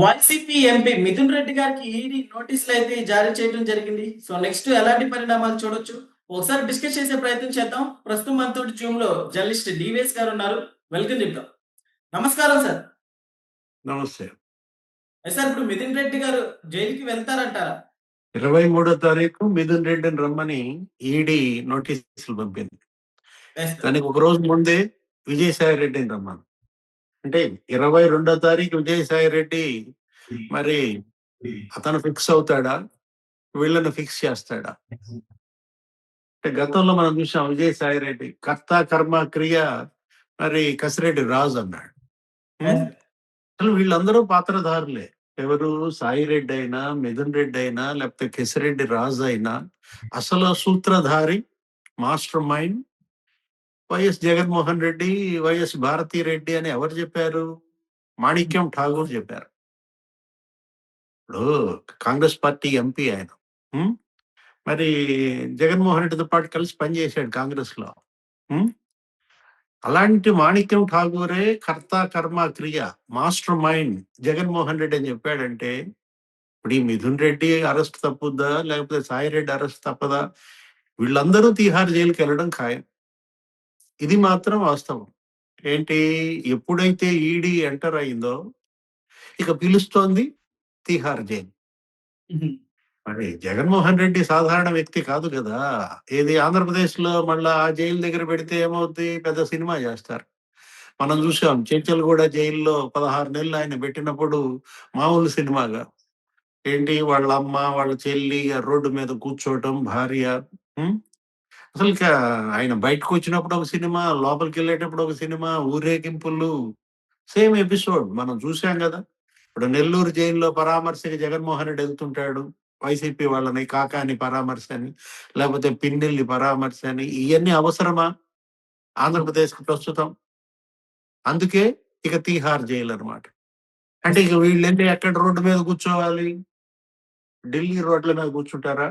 YCP MP Mithun Reddy గారికి ED నోటీసులు అయితే జారీ చేయడం జరిగింది. సో నెక్స్ట్ ఎలాంటి పరిణామాలు చూడొచ్చు ఒకసారి డిస్కస్ చేసే ప్రయత్నం చేద్దాం. ప్రస్తుతం మనతోటి జూమ్ లో జర్నలిస్ట్ డివిఎస్ గారు ఉన్నారు. వెల్కమ్ చెప్తాం. నమస్కారం సార్. నమస్తే. సార్ ఇప్పుడు మిథున్ రెడ్డి గారు జైలుకి వెళ్తారంటారా? 23వ తారీఖు మిథున్ రెడ్డిని రమ్మని ఈడీ నోటీసులు పంపింది. దానికి ఒక రోజు ముందే విజయసాయి రెడ్డిని రమ్మను. అంటే 22వ తారీఖు విజయసాయి రెడ్డి మరి అతను ఫిక్స్ అవుతాడా, వీళ్ళని ఫిక్స్ చేస్తాడా? అంటే గతంలో మనం చూసాం విజయసాయి రెడ్డి కర్త కర్మ క్రియ మరి కసిరెడ్డి రాజు అన్నాడు. అసలు వీళ్ళందరూ పాత్రధారులే. ఎవరు? సాయి రెడ్డి అయినా, మిథున్ రెడ్డి అయినా, లేకపోతే కెసిరెడ్డి రాజు అయినా, అసలు సూత్రధారి mastermind YS Jaganmohan Reddy, YS Bharathi Reddy అని ఎవరు చెప్పారు? మాణిక్యం ఠాగూర్ చెప్పారు. ఇప్పుడు కాంగ్రెస్ పార్టీ ఎంపీ ఆయన. మరి జగన్మోహన్ రెడ్డితో పాటు కలిసి పనిచేశాడు కాంగ్రెస్ లో. అలాంటి మాణిక్యం ఠాగూరే కర్త కర్మ క్రియ మాస్టర్ మైండ్ జగన్మోహన్ రెడ్డి అని చెప్పాడంటే ఇప్పుడు ఈ మిథున్ రెడ్డి అరెస్ట్ తప్పుద్దా, లేకపోతే సాయి రెడ్డి అరెస్ట్ తప్పదా? వీళ్ళందరూ తీహార్ జైలుకి వెళ్ళడం ఖాయం. ఇది మాత్రం వాస్తవం. ఏంటి? ఎప్పుడైతే ఈడీ ఎంటర్ అయిందో ఇక పిలుస్తోంది తీహార్ జైలు. మరి జగన్మోహన్ రెడ్డి సాధారణ వ్యక్తి కాదు కదా. ఏది ఆంధ్రప్రదేశ్ లో మళ్ళా ఆ జైలు దగ్గర పెడితే ఏమవుద్ది? పెద్ద సినిమా చేస్తారు. మనం చూసాం చెంచల్గూడ జైల్లో 16 నెలలు ఆయన పెట్టినప్పుడు మామూలు సినిమాగా. ఏంటి? వాళ్ళ అమ్మ, వాళ్ళ చెల్లి రోడ్డు మీద కూర్చోవటం, భార్య. అసలు ఆయన బయటకు వచ్చినప్పుడు ఒక సినిమా, లోపలికి వెళ్ళేటప్పుడు ఒక సినిమా, ఊరేగింపులు, సేమ్ ఎపిసోడ్ మనం చూసాం కదా. ఇప్పుడు నెల్లూరు జైల్లో పరామర్శకి జగన్మోహన్ రెడ్డి వెళ్తుంటాడు. వైసీపీ వాళ్ళని, కాకాని పరామర్శ అని, లేకపోతే పిన్నెల్లి పరామర్శ అని. ఇవన్నీ అవసరమా ఆంధ్రప్రదేశ్కి ప్రస్తుతం? అందుకే ఇక తీహార్ జైలు అనమాట. అంటే ఇక వీళ్ళేంటి ఎక్కడ రోడ్డు మీద కూర్చోవాలి? ఢిల్లీ రోడ్ల మీద కూర్చుంటారా?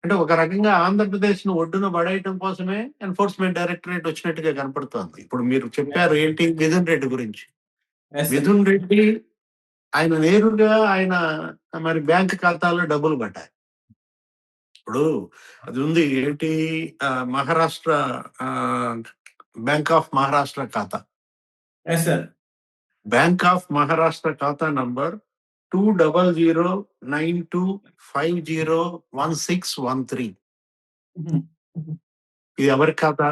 అంటే ఒక రకంగా ఆంధ్రప్రదేశ్ ను ఒడ్డున పడేయటం కోసమే ఎన్ఫోర్స్మెంట్ డైరెక్టరేట్ వచ్చినట్టుగా కనపడుతోంది. ఇప్పుడు మీరు చెప్పారు ఏంటి మిథున్ రెడ్డి గురించి. మిథున్ రెడ్డి ఆయన నేరుగా ఆయన మరి బ్యాంక్ ఖాతాలో డబ్బులు పడ్డాయి. ఇప్పుడు అది ఉంది ఏంటి? మహారాష్ట్ర బ్యాంక్ ఆఫ్ మహారాష్ట్ర ఖాతా. బ్యాంక్ ఆఫ్ మహారాష్ట్ర ఖాతా నంబర్ 20092501613. ఇది ఎవరి ఖాతా?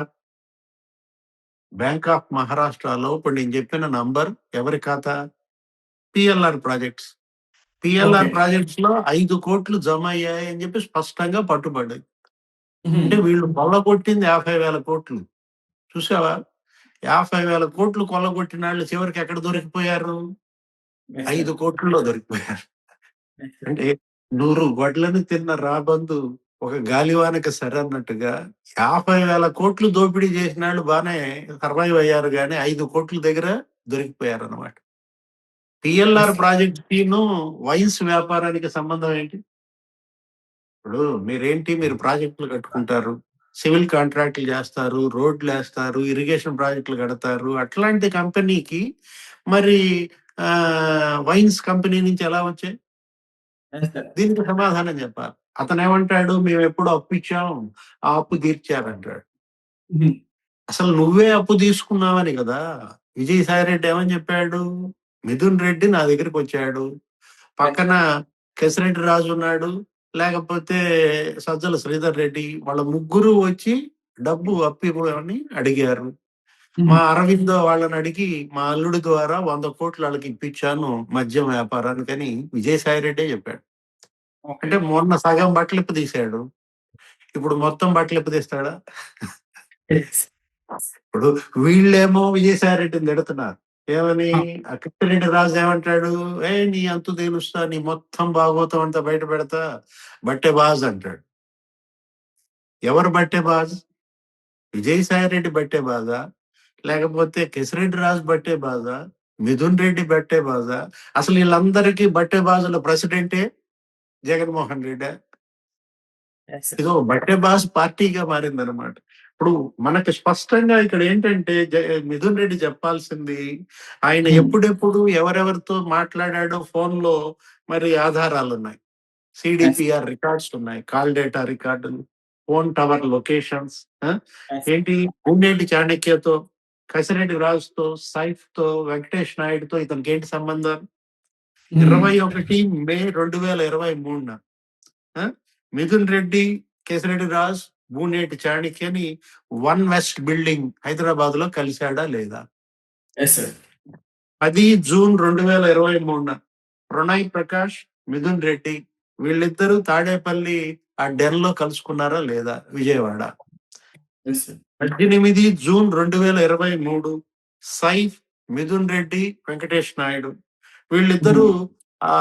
బ్యాంక్ ఆఫ్ మహారాష్ట్రలో ఇప్పుడు నేను చెప్పిన నంబర్ ఎవరి ఖాతా? PLR projects. పిఎల్ఆర్ ప్రాజెక్ట్స్ లో 5 కోట్లు జమ అయ్యాయి అని చెప్పి స్పష్టంగా పట్టుబడ్డాయి. అంటే వీళ్ళు కొల్లగొట్టింది 50,000 కోట్లు. చూసావా? 50,000 కోట్లు కొల్లగొట్టిన వాళ్ళు చివరికి ఎక్కడ దొరికిపోయారు? 5 కోట్లలో దొరికిపోయారు. అంటే 100 గొడ్లను తిన్న రాబందు ఒక గాలివానకి సరన్నట్టుగా 50,000 కోట్లు దోపిడీ చేసిన వాళ్ళు బాగానే సర్వైవ్ అయ్యారు, కానీ 5 కోట్ల దగ్గర దొరికిపోయారు అనమాట. పిఎల్ఆర్ ప్రాజెక్ట్ ను వైన్స్ వ్యాపారానికి సంబంధం ఏంటి? ఇప్పుడు మీరు ప్రాజెక్టులు కట్టుకుంటారు, సివిల్ కాంట్రాక్టులు చేస్తారు, రోడ్లు వేస్తారు, ఇరిగేషన్ ప్రాజెక్టులు కడతారు. అట్లాంటి కంపెనీకి మరి వైన్స్ కంపెనీ నుంచి ఎలా వచ్చాయి? దీనికి సమాధానం చెప్పాలి. అతను ఏమంటాడు? మేము ఎప్పుడు అప్పు ఇచ్చాం, ఆ అప్పు తీర్చారంటాడు. అసలు నువ్వే అప్పు తీసుకున్నావని కదా. విజయసాయి రెడ్డి ఏమని చెప్పాడు? మిథున్ రెడ్డి నా దగ్గరికి వచ్చాడు, పక్కన కెసిరెడ్డి రాజు ఉన్నాడు, లేకపోతే సజ్జల శ్రీధర్ రెడ్డి, వాళ్ళ ముగ్గురు వచ్చి డబ్బు అప్పివ్వని అడిగారు. మా అరవిందో వాళ్ళని అడిగి మా అల్లుడి ద్వారా 100 కోట్లు వాళ్ళకి ఇప్పించాను మద్యం వ్యాపారానికని విజయసాయి రెడ్డే చెప్పాడు. అంటే మొన్న సగం బట్టలిప్పు తీశాడు, ఇప్పుడు మొత్తం బట్టలిప్పు తీస్తాడా? ఇప్పుడు వీళ్ళేమో విజయసాయి రెడ్డిని తిడుతున్నారు. ఏమని? కిప్పిరెడ్డి రాజు ఏమంటాడు? నీ అంతు తేలుస్తా, నీ మొత్తం భాగవతం అంతా బయట పెడతా, బట్టే బాజ్ అంటాడు. ఎవరు బట్టే బాజ్? విజయసాయి రెడ్డి బట్టే బాజా, లేకపోతే కెసిరెడ్డి రాజు బట్టే బాజా, మిథున్ రెడ్డి బట్టే బాజా? అసలు వీళ్ళందరికీ బట్టే బాజుల ప్రెసిడెంటే జగన్మోహన్ రెడ్డి. ఇదో బట్టే బాజ్ పార్టీగా మారిందనమాట. ఇప్పుడు మనకి స్పష్టంగా ఇక్కడ ఏంటంటే మిథున్ రెడ్డి చెప్పాల్సింది ఆయన ఎప్పుడెప్పుడు ఎవరెవరితో మాట్లాడాడో ఫోన్ లో మరి ఆధారాలు ఉన్నాయి. సిడిపిఆర్ రికార్డ్స్ ఉన్నాయి, కాల్ డేటా రికార్డులు, ఫోన్ టవర్ లొకేషన్స్. ఏంటి గుండేటి చాణక్యతో, కసిరెడ్డి రాజుతో, సైఫ్ తో, వెంకటేష్ నాయుడుతో ఇతనికి ఏంటి సంబంధం? 21 మే 2023 మిథున్ రెడ్డి, కేసిరెడ్డి రాజ్, బూనేటి చాణక్యని వన్ వెస్ట్ బిల్డింగ్ హైదరాబాద్ లో కలిశాడా లేదా? 10 జూన్ 2023 ప్రణయ్ ప్రకాష్, మిథున్ రెడ్డి వీళ్ళిద్దరూ తాడేపల్లి ఆ డెన్ లో కలుసుకున్నారా లేదా విజయవాడ? 18 జూన్ 2023 సైఫ్, మిథున్ రెడ్డి, వెంకటేష్ నాయుడు వీళ్ళిద్దరూ ఆ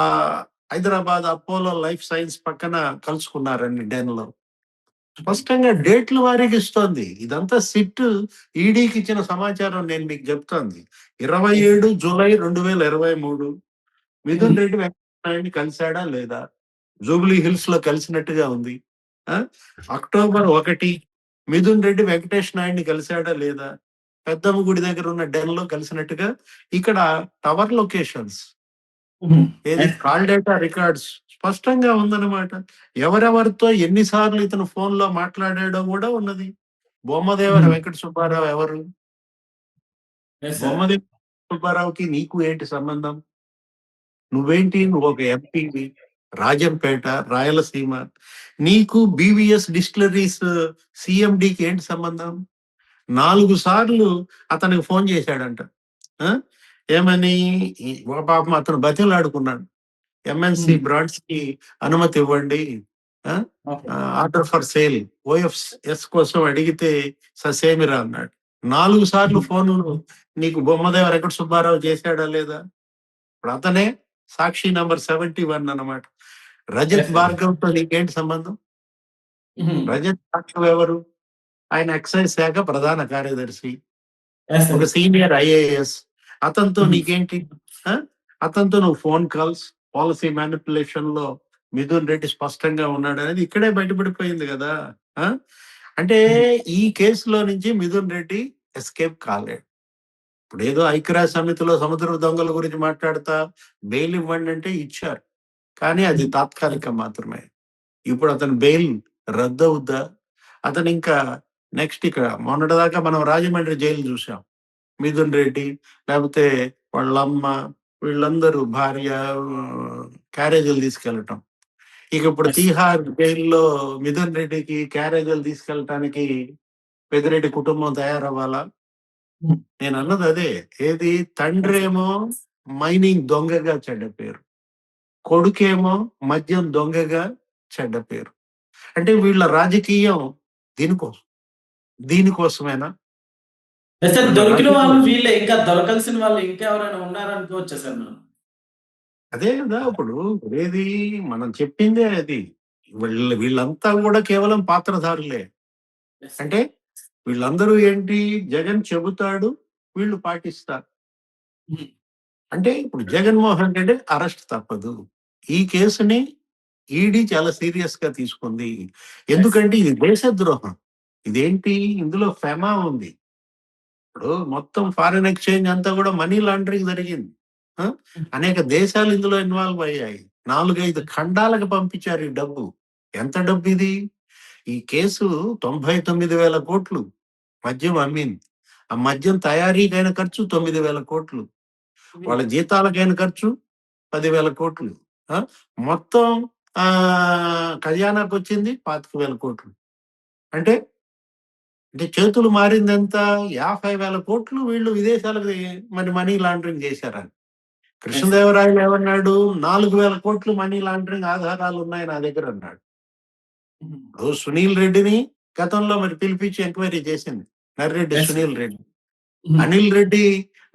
హైదరాబాద్ అపోలో లైఫ్ సైన్స్ పక్కన కలుసుకున్నారండి డెన్ లో. స్పష్టంగా డేట్ల వారీగా ఇస్తోంది. ఇదంతా సిట్ ఈడీకి ఇచ్చిన సమాచారం నేను మీకు చెప్తోంది. 27 జూలై 2023 మిథున్ రెడ్డి వెంకటేష్ నాయుడిని కలిశాడా లేదా? జూబ్లీ హిల్స్ లో కలిసినట్టుగా ఉంది. అక్టోబర్ 1 మిథున్ రెడ్డి వెంకటేష్ నాయుడిని కలిశాడా లేదా? పెద్దమ్మ గుడి దగ్గర ఉన్న డెన్ లో కలిసినట్టుగా ఇక్కడ టవర్ లొకేషన్స్, ఏది కాల్ డేటా రికార్డ్స్ స్పష్టంగా ఉందన్నమాట. ఎవరెవరితో ఎన్నిసార్లు ఇతను ఫోన్ లో మాట్లాడాడో కూడా ఉన్నది. బొమ్మదేవర వెంకట సుబ్బారావు ఎవరు? బొమ్మదేవర సుబ్బారావుకి నీకు ఏంటి సంబంధం? నువ్వేంటి? నువ్వు ఒక ఎంపీవి, రాజంపేట, రాయలసీమ. నీకు బీవీఎస్ డిస్టిలరీస్ సిఎండికి ఏంటి సంబంధం? 4 సార్లు అతనికి ఫోన్ చేశాడంట. ఏమని? పాపం అతను బతిలాడుకున్నాడు, ఎంఎన్సి బ్రాండ్స్ కి అనుమతి ఇవ్వండి, ఆర్డర్ ఫర్ సేల్ ఓఎఫ్ఎస్ కోసం అడిగితే ససేమిరా అన్నాడు. 4 సార్లు ఫోన్లు నీకు బొమ్మదేవ వెంకట సుబ్బారావు చేశాడా లేదా? ఇప్పుడు అతనే సాక్షి నంబర్ 71 అన్నమాట. రజత్ భార్గవ్ తో నీకేంటి సంబంధం? రజత్ భార్గవ్ ఎవరు? ఆయన ఎక్సైజ్ శాఖ ప్రధాన కార్యదర్శి, ఒక సీనియర్ ఐఏఎస్. అతనితో నీకేంటి? అతనితో నువ్వు ఫోన్ కాల్స్, పాలసీ మ్యానిపులేషన్ లో మిథున్ రెడ్డి స్పష్టంగా ఉన్నాడు అనేది ఇక్కడే బయటపడిపోయింది కదా. అంటే ఈ కేసులో నుంచి మిథున్ రెడ్డి ఎస్కేప్ కాలేడు. ఇప్పుడు ఏదో ఐక్యరాజ్య సమితిలో సముద్ర దొంగల గురించి మాట్లాడతా బెయిల్ ఇవ్వండి అంటే ఇచ్చారు, కానీ అది తాత్కాలికం మాత్రమే. ఇప్పుడు అతను బెయిల్ రద్దు అవుద్దా? అతను ఇంకా నెక్స్ట్ ఇక్కడ మొన్నటిదాకా మనం రాజమండ్రి జైలు చూసాం. మిథున్ రెడ్డి లేకపోతే వాళ్ళమ్మ వీళ్ళందరూ భార్య క్యారేజీలు తీసుకెళ్ళటం. ఇక ఇప్పుడు తీహార్ జైల్లో మిథున్ రెడ్డికి క్యారేజీలు తీసుకెళ్ళటానికి పెద్దిరెడ్డి కుటుంబం తయారవ్వాలా? నేను అన్నది అదే. ఏది? తండ్రి ఏమో మైనింగ్ దొంగగా చెడ్డ పేరు, కొడుకేమో మద్యం దొంగగా చెడ్డ పేరు. అంటే వీళ్ళ రాజకీయం దీనికోసమేనా? దొరికిన వాళ్ళు వీళ్ళే, ఇంకా దొరకాల్సిన వాళ్ళు ఇంకా ఎవరైనా ఉన్నారనుకోవచ్చా సార్ మనం? అదే కదా ఇప్పుడు ఏది మనం చెప్పిందే అది. వీళ్ళంతా కూడా కేవలం పాత్రధారులే. అంటే వీళ్ళందరూ ఏంటి? జగన్ చెబుతాడు, వీళ్ళు పాటిస్తారు. అంటే ఇప్పుడు జగన్మోహన్ రెడ్డి అరెస్ట్ తప్పదు. ఈ కేసుని ఈడీ చాలా సీరియస్ గా తీసుకుంది. ఎందుకంటే ఇది దేశద్రోహం. ఇదేంటి? ఇందులో ఫెమా ఉంది. ఇప్పుడు మొత్తం ఫారిన్ ఎక్స్చేంజ్ అంతా కూడా మనీ లాండరింగ్ జరిగింది. అనేక దేశాలు ఇందులో ఇన్వాల్వ్ అయ్యాయి. 4-5 ఖండాలకు పంపించారు ఈ డబ్బు. ఎంత డబ్బు ఇది? ఈ కేసు 99,000 కోట్లు మద్యం అమ్మింది. ఆ మద్యం తయారీకైన ఖర్చు 9,000 కోట్లు, వాళ్ళ జీతాలకైన ఖర్చు 10,000 కోట్లు. మొత్తం ఖజానాకు వచ్చింది 25,000 కోట్లు. అంటే చేతులు మారింది ఎంత? 50,000 కోట్లు వీళ్ళు విదేశాలకు మరి మనీ లాండరింగ్ చేశారని. కృష్ణదేవరాయలు ఏమన్నాడు? 4,000 కోట్లు మనీ లాండరింగ్ ఆధారాలు ఉన్నాయి నా దగ్గర అన్నాడు. సునీల్ రెడ్డిని గతంలో మరి పిలిపించి ఎంక్వైరీ చేసింది నర్రెడ్డి సునీల్ రెడ్డి. అనిల్ రెడ్డి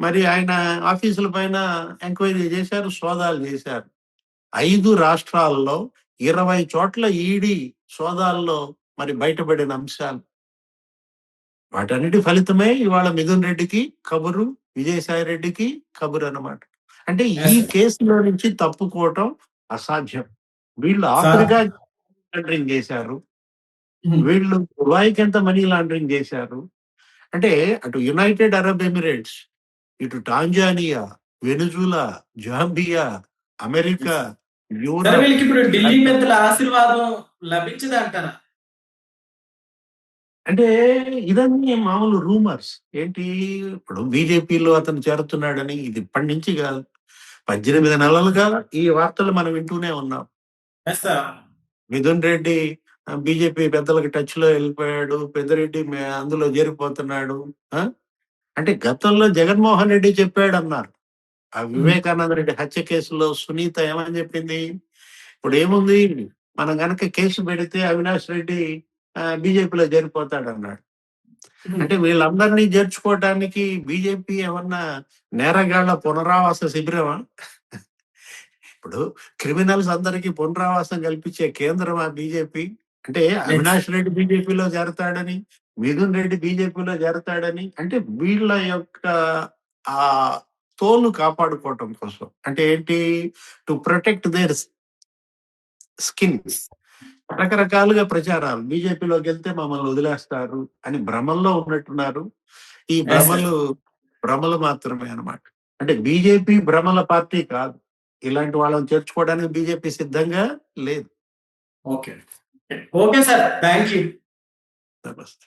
మరి ఆయన ఆఫీసుల పైన ఎంక్వైరీ చేశారు, సోదాలు చేశారు. 5 రాష్ట్రాల్లో 20 చోట్ల ఈడీ సోదాల్లో మరి బయటపడిన అంశాలు. వాటన్నిటి ఫలితమే ఇవాళ మిథున్ రెడ్డికి కబురు, విజయసాయి రెడ్డికి కబురు అన్నమాట. అంటే ఈ కేసులో నుంచి తప్పుకోవటం అసాధ్యం. వీళ్ళు ఆఖరిగా లాండరింగ్ చేశారు. వీళ్ళు దుబాయ్‌కి ఎంత మనీ లాండరింగ్ చేశారు. అంటే అటు యునైటెడ్ అరబ్ ఎమిరేట్స్, ఇటు టాంజానియా, వెనిజులా, జాంబియా, అమెరికా, సరే యూరప్ వీళ్ళకి ఇప్పుడు ఢిల్లీ అంతా. పెద్దల ఆశీర్వాదం లభించదంటారా? అంటే ఇదన్నీ మామూలు రూమర్స్. ఏంటి ఇప్పుడు బీజేపీలో అతను చేరుతున్నాడని ఇది ఇప్పటి నుంచి కాదు. 18 నెలలుగా ఈ వార్తలు మనం వింటూనే ఉన్నాం. Yes sir. Mithun Reddy BJP పెద్దలకి టచ్‌లో ఎళ్ళిపోయాడు. పెద్దిరెడ్డి అందులో చేరిపోతున్నాడు. ఆ! అంటే గతంలో జగన్మోహన్ రెడ్డి చెప్పాడన్నారు. ఆ వివేకానంద రెడ్డి హత్య కేసులో సునీత ఏమని చెప్పింది? ఇప్పుడేముంది? మనం గనక కేసు పెడితే అవినాష్ రెడ్డి బీజేపీలో చేరిపోతాడన్నాడు. అంటే వీళ్ళందరినీ చేర్చుకోవటానికి బీజేపీ ఏమన్నా నేరగాళ్ళ పునరావాస శిబిరమా? ఇప్పుడు క్రిమినల్స్ అందరికీ పునరావాసం కల్పించే కేంద్రమా బీజేపీ? అంటే అవినాష్ రెడ్డి బీజేపీలో చేరతాడని, మిథున్ రెడ్డి బీజేపీలో చేరతాడని అంటే వీళ్ళ యొక్క ఆ తోలు కాపాడుకోవటం కోసం. అంటే ఏంటి? To protect their skin. రకరకాలుగా ప్రచారాలు. బీజేపీలోకెళ్తే మమ్మల్ని వదిలేస్తారు అని భ్రమల్లో ఉన్నట్టున్నారు. ఈ ఎస్ సార్. భ్రమలు మాత్రమే అన్నమాట. అంటే బీజేపీ భ్రమల పార్టీ కాదు. ఇలాంటి వాళ్ళని చేర్చుకోవడానికి బీజేపీ సిద్ధంగా లేదు. Okay. Okay sir. Thank you. నమస్తే.